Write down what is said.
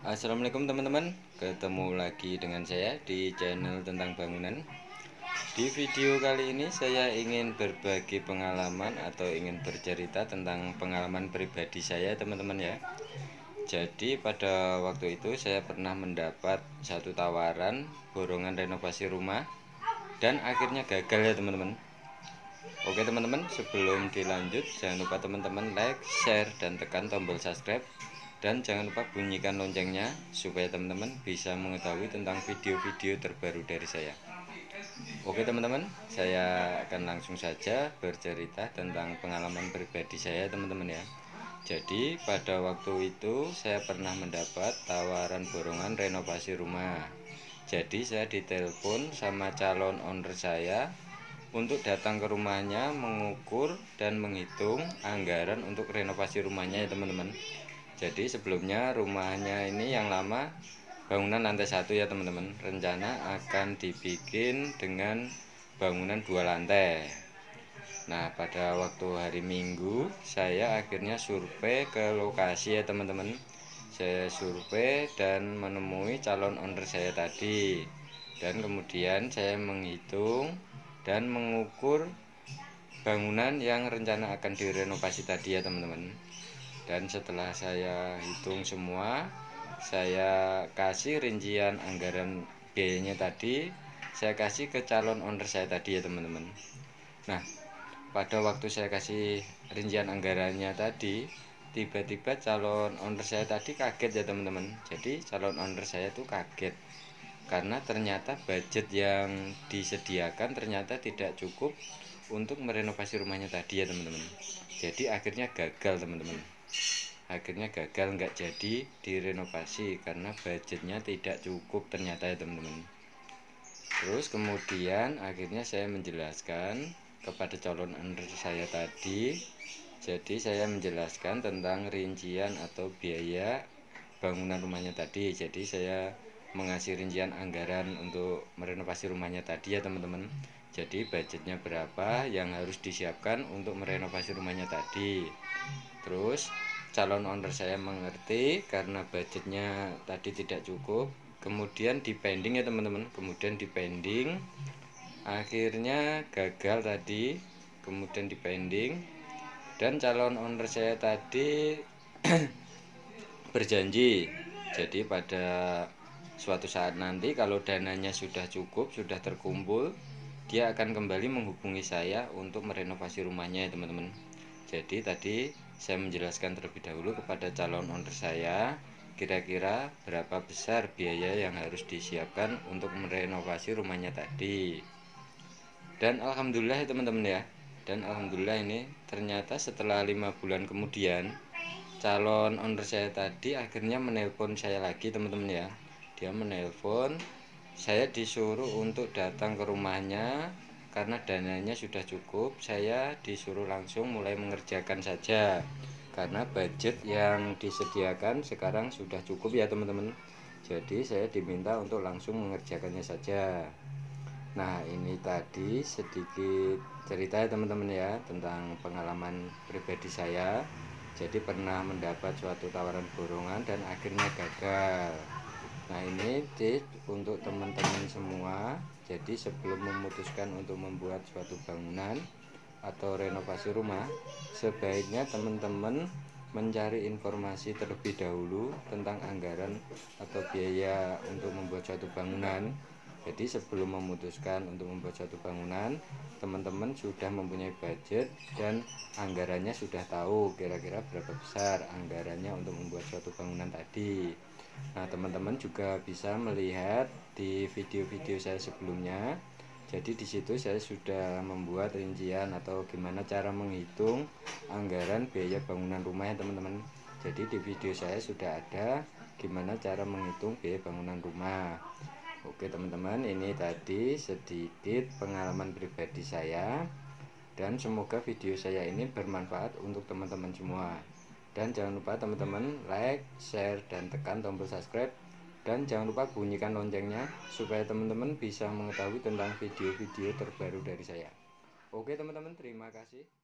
Assalamualaikum teman-teman, ketemu lagi dengan saya di channel tentang bangunan. Di video kali ini saya ingin berbagi pengalaman atau ingin bercerita tentang pengalaman pribadi saya teman-teman ya. Jadi pada waktu itu saya pernah mendapat satu tawaran borongan renovasi rumah dan akhirnya gagal ya teman-teman. Oke teman-teman, sebelum dilanjut jangan lupa teman-teman like, share, dan tekan tombol subscribe. Dan jangan lupa bunyikan loncengnya supaya teman-teman bisa mengetahui tentang video-video terbaru dari saya. Oke teman-teman, saya akan langsung saja bercerita tentang pengalaman pribadi saya teman-teman ya. Jadi pada waktu itu saya pernah mendapat tawaran borongan renovasi rumah. Jadi saya ditelepon sama calon owner saya untuk datang ke rumahnya, mengukur dan menghitung anggaran untuk renovasi rumahnya ya teman-teman. Jadi sebelumnya rumahnya ini yang lama bangunan lantai 1 ya teman-teman. Rencana akan dibikin dengan bangunan 2 lantai. Nah pada waktu hari Minggu saya akhirnya survei ke lokasi ya teman-teman. Saya survei dan menemui calon owner saya tadi. Dan kemudian saya menghitung dan mengukur bangunan yang rencana akan direnovasi tadi ya teman-teman. Dan setelah saya hitung semua, saya kasih rincian anggaran biayanya tadi, saya kasih ke calon owner saya tadi ya teman-teman. Nah pada waktu saya kasih rincian anggarannya tadi, tiba-tiba calon owner saya tadi kaget ya teman-teman. Jadi calon owner saya tuh kaget karena ternyata budget yang disediakan ternyata tidak cukup untuk merenovasi rumahnya tadi ya teman-teman. Jadi akhirnya gagal teman-teman. Akhirnya gagal, nggak jadi direnovasi karena budgetnya tidak cukup ternyata ya teman-teman. Terus kemudian akhirnya saya menjelaskan kepada calon owner saya tadi. Jadi saya menjelaskan tentang rincian atau biaya bangunan rumahnya tadi. Jadi saya mengasih rincian anggaran untuk merenovasi rumahnya tadi ya teman-teman. Jadi budgetnya berapa yang harus disiapkan untuk merenovasi rumahnya tadi. Terus calon owner saya mengerti karena budgetnya tadi tidak cukup. Kemudian dipending ya teman-teman. Kemudian dipending, akhirnya gagal tadi. Kemudian dipending dan calon owner saya tadi berjanji. Jadi pada suatu saat nanti kalau dananya sudah cukup, sudah terkumpul, dia akan kembali menghubungi saya untuk merenovasi rumahnya ya teman-teman. Jadi tadi saya menjelaskan terlebih dahulu kepada calon owner saya kira-kira berapa besar biaya yang harus disiapkan untuk merenovasi rumahnya tadi. Dan alhamdulillah ya teman-teman ya. Dan alhamdulillah ini ternyata setelah 5 bulan kemudian calon owner saya tadi akhirnya menelpon saya lagi teman-teman ya. Dia menelpon, saya disuruh untuk datang ke rumahnya karena dananya sudah cukup. Saya disuruh langsung mulai mengerjakan saja karena budget yang disediakan sekarang sudah cukup ya teman-teman. Jadi saya diminta untuk langsung mengerjakannya saja. Nah ini tadi sedikit cerita ya teman-teman ya tentang pengalaman pribadi saya. Jadi pernah mendapat suatu tawaran borongan dan akhirnya gagal. Nah ini tips untuk teman-teman semua. Jadi sebelum memutuskan untuk membuat suatu bangunan atau renovasi rumah, sebaiknya teman-teman mencari informasi terlebih dahulu tentang anggaran atau biaya untuk membuat suatu bangunan. Jadi sebelum memutuskan untuk membuat suatu bangunan, teman-teman sudah mempunyai budget dan anggarannya sudah tahu kira-kira berapa besar anggarannya untuk membuat suatu bangunan tadi. Nah teman-teman juga bisa melihat di video-video saya sebelumnya. Jadi di situ saya sudah membuat rincian atau gimana cara menghitung anggaran biaya bangunan rumah ya teman-teman. Jadi di video saya sudah ada gimana cara menghitung biaya bangunan rumah. Oke teman-teman, ini tadi sedikit pengalaman pribadi saya dan semoga video saya ini bermanfaat untuk teman-teman semua. Dan jangan lupa teman-teman like, share, dan tekan tombol subscribe. Dan jangan lupa bunyikan loncengnya supaya teman-teman bisa mengetahui tentang video-video terbaru dari saya. Oke teman-teman, terima kasih.